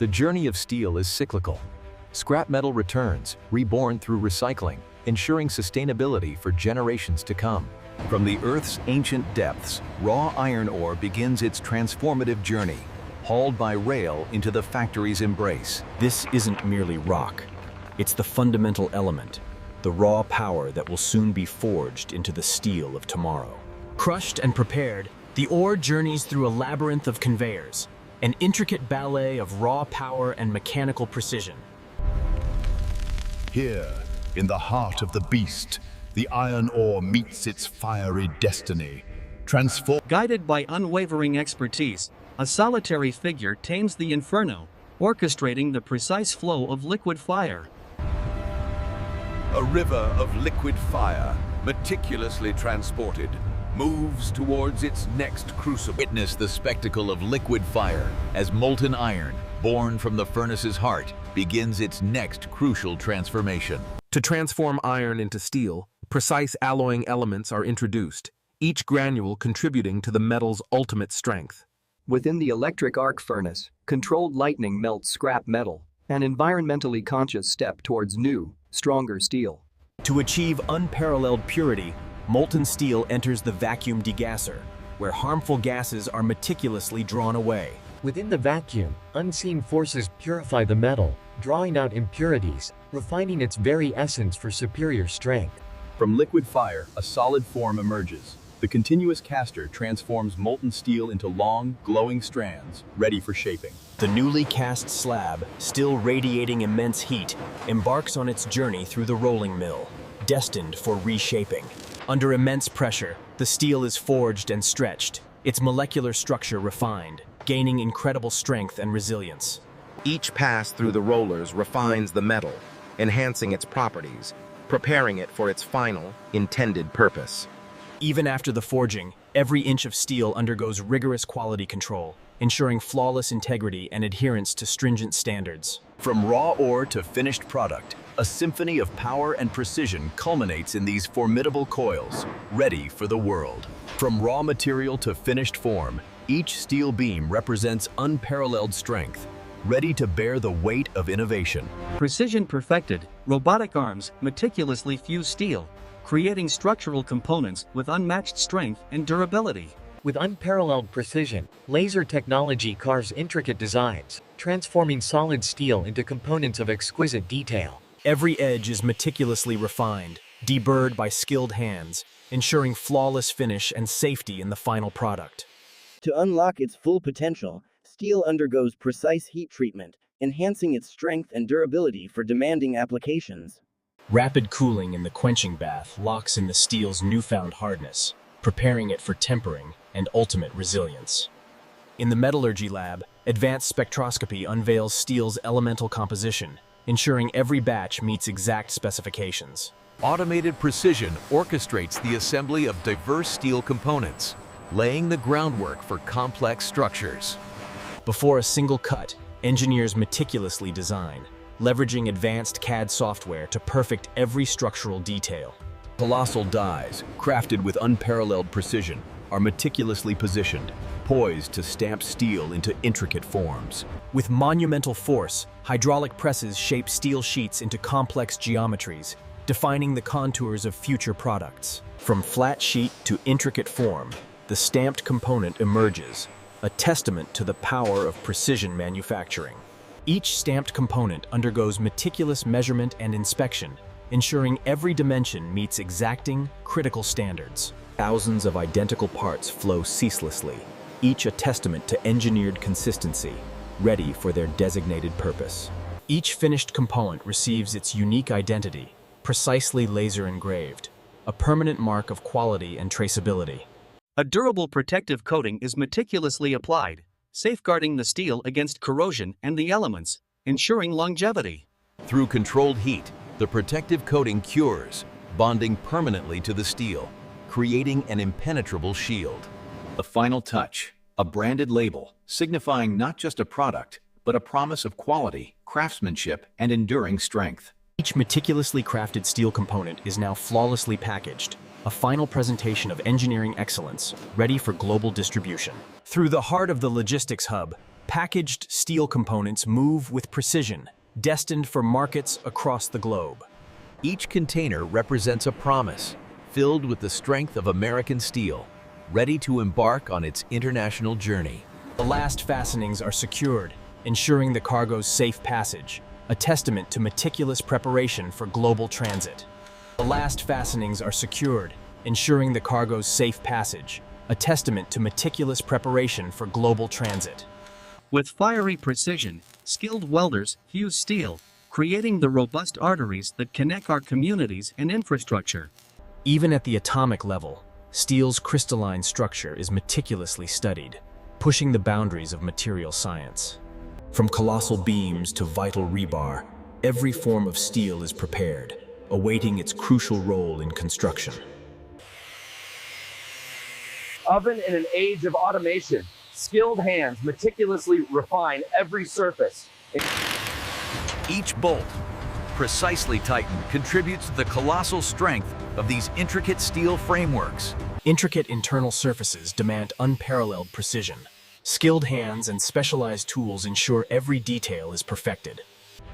The journey of steel is cyclical. Scrap metal returns, reborn through recycling, ensuring sustainability for generations to come. From the Earth's ancient depths, raw iron ore begins its transformative journey, hauled by rail into the factory's embrace. This isn't merely rock. It's the fundamental element, the raw power that will soon be forged into the steel of tomorrow. Crushed and prepared, the ore journeys through a labyrinth of conveyors, an intricate ballet of raw power and mechanical precision. Here, in the heart of the beast, the iron ore meets its fiery destiny. Guided by unwavering expertise, a solitary figure tames the inferno, orchestrating the precise flow of liquid fire. A river of liquid fire, meticulously transported, moves towards its next crucible. Witness the spectacle of liquid fire as molten iron, born from the furnace's heart, begins its next crucial transformation. To transform iron into steel, precise alloying elements are introduced, each granule contributing to the metal's ultimate strength. Within the electric arc furnace, controlled lightning melts scrap metal, an environmentally conscious step towards new, stronger steel. To achieve unparalleled purity, molten steel enters the vacuum degasser, where harmful gases are meticulously drawn away. Within the vacuum, unseen forces purify the metal, drawing out impurities, refining its very essence for superior strength. From liquid fire, a solid form emerges. The continuous caster transforms molten steel into long, glowing strands, ready for shaping. The newly cast slab, still radiating immense heat, embarks on its journey through the rolling mill, destined for reshaping. Under immense pressure, the steel is forged and stretched, its molecular structure refined, gaining incredible strength and resilience. Each pass through the rollers refines the metal, enhancing its properties, preparing it for its final, intended purpose. Even after the forging, every inch of steel undergoes rigorous quality control, ensuring flawless integrity and adherence to stringent standards. From raw ore to finished product, a symphony of power and precision culminates in these formidable coils, ready for the world. From raw material to finished form, each steel beam represents unparalleled strength, ready to bear the weight of innovation. Precision perfected, robotic arms meticulously fuse steel, creating structural components with unmatched strength and durability. With unparalleled precision, laser technology carves intricate designs, transforming solid steel into components of exquisite detail. Every edge is meticulously refined, deburred by skilled hands, ensuring flawless finish and safety in the final product. To unlock its full potential, steel undergoes precise heat treatment, enhancing its strength and durability for demanding applications. Rapid cooling in the quenching bath locks in the steel's newfound hardness, preparing it for tempering and ultimate resilience. In the metallurgy lab, advanced spectroscopy unveils steel's elemental composition, ensuring every batch meets exact specifications. Automated precision orchestrates the assembly of diverse steel components, laying the groundwork for complex structures. Before a single cut, engineers meticulously design, leveraging advanced CAD software to perfect every structural detail. Colossal dies, crafted with unparalleled precision, are meticulously positioned, poised to stamp steel into intricate forms. With monumental force, hydraulic presses shape steel sheets into complex geometries, defining the contours of future products. From flat sheet to intricate form, the stamped component emerges, a testament to the power of precision manufacturing. Each stamped component undergoes meticulous measurement and inspection, ensuring every dimension meets exacting, critical standards. Thousands of identical parts flow ceaselessly, each a testament to engineered consistency, ready for their designated purpose. Each finished component receives its unique identity, precisely laser engraved, a permanent mark of quality and traceability. A durable protective coating is meticulously applied, safeguarding the steel against corrosion and the elements, ensuring longevity. Through controlled heat, the protective coating cures, bonding permanently to the steel, creating an impenetrable shield. The final touch, a branded label, signifying not just a product, but a promise of quality, craftsmanship, and enduring strength. Each meticulously crafted steel component is now flawlessly packaged, a final presentation of engineering excellence, ready for global distribution. Through the heart of the logistics hub, Packaged steel components move with precision, destined for markets across the globe. Each container represents a promise, filled with the strength of American steel, ready to embark on its international journey. The last fastenings are secured, ensuring the cargo's safe passage, a testament to meticulous preparation for global transit. The last fastenings are secured, ensuring the cargo's safe passage, a testament to meticulous preparation for global transit. With fiery precision, skilled welders fuse steel, creating the robust arteries that connect our communities and infrastructure. Even at the atomic level, steel's crystalline structure is meticulously studied, pushing the boundaries of material science. From colossal beams to vital rebar, every form of steel is prepared, awaiting its crucial role in construction. Oven in an age of automation, skilled hands meticulously refine every surface. Each bolt, precisely tightened, contributes to the colossal strength of these intricate steel frameworks. Intricate internal surfaces demand unparalleled precision. Skilled hands and specialized tools ensure every detail is perfected.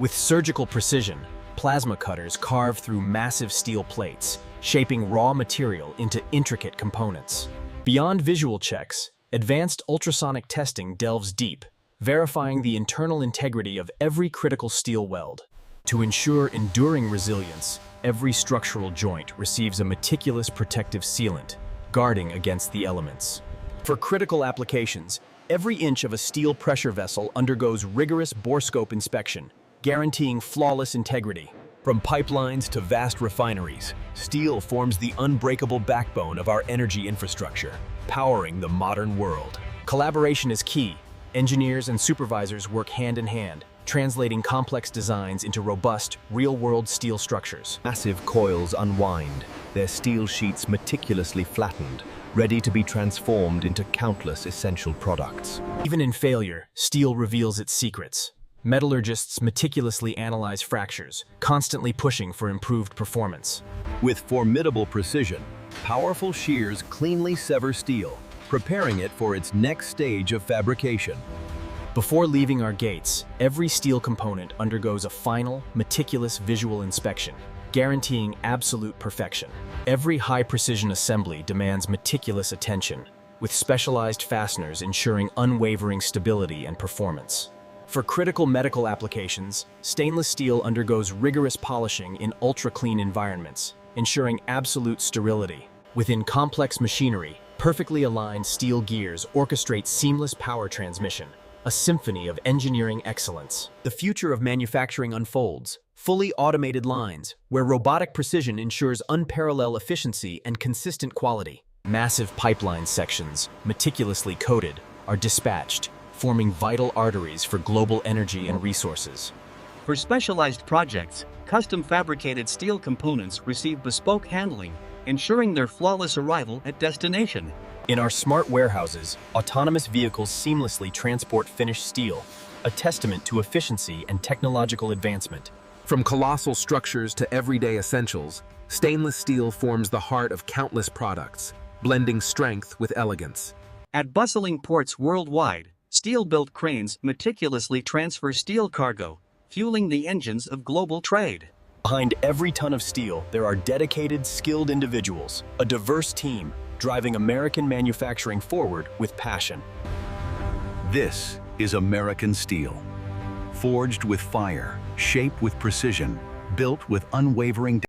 With surgical precision, plasma cutters carve through massive steel plates, shaping raw material into intricate components. Beyond visual checks, advanced ultrasonic testing delves deep, verifying the internal integrity of every critical steel weld. To ensure enduring resilience, every structural joint receives a meticulous protective sealant, guarding against the elements. For critical applications, every inch of a steel pressure vessel undergoes rigorous borescope inspection, guaranteeing flawless integrity. From pipelines to vast refineries, steel forms the unbreakable backbone of our energy infrastructure, powering the modern world. Collaboration is key. Engineers and supervisors work hand in hand, translating complex designs into robust, real-world steel structures. Massive coils unwind, their steel sheets meticulously flattened, ready to be transformed into countless essential products. Even in failure, steel reveals its secrets. Metallurgists meticulously analyze fractures, constantly pushing for improved performance. With formidable precision, powerful shears cleanly sever steel, preparing it for its next stage of fabrication. Before leaving our gates, every steel component undergoes a final, meticulous visual inspection, guaranteeing absolute perfection. Every high-precision assembly demands meticulous attention, with specialized fasteners ensuring unwavering stability and performance. For critical medical applications, stainless steel undergoes rigorous polishing in ultra-clean environments, ensuring absolute sterility. Within complex machinery, perfectly aligned steel gears orchestrate seamless power transmission, a symphony of engineering excellence. The future of manufacturing unfolds, fully automated lines, where robotic precision ensures unparalleled efficiency and consistent quality. Massive pipeline sections, meticulously coated, are dispatched, forming vital arteries for global energy and resources. For specialized projects, custom fabricated steel components receive bespoke handling, ensuring their flawless arrival at destination. In our smart warehouses, autonomous vehicles seamlessly transport finished steel, a testament to efficiency and technological advancement. From colossal structures to everyday essentials, stainless steel forms the heart of countless products, blending strength with elegance. At bustling ports worldwide, steel-built cranes meticulously transfer steel cargo, fueling the engines of global trade. Behind every ton of steel, there are dedicated, skilled individuals, a diverse team, driving American manufacturing forward with passion. This is American steel. Forged with fire, shaped with precision, built with unwavering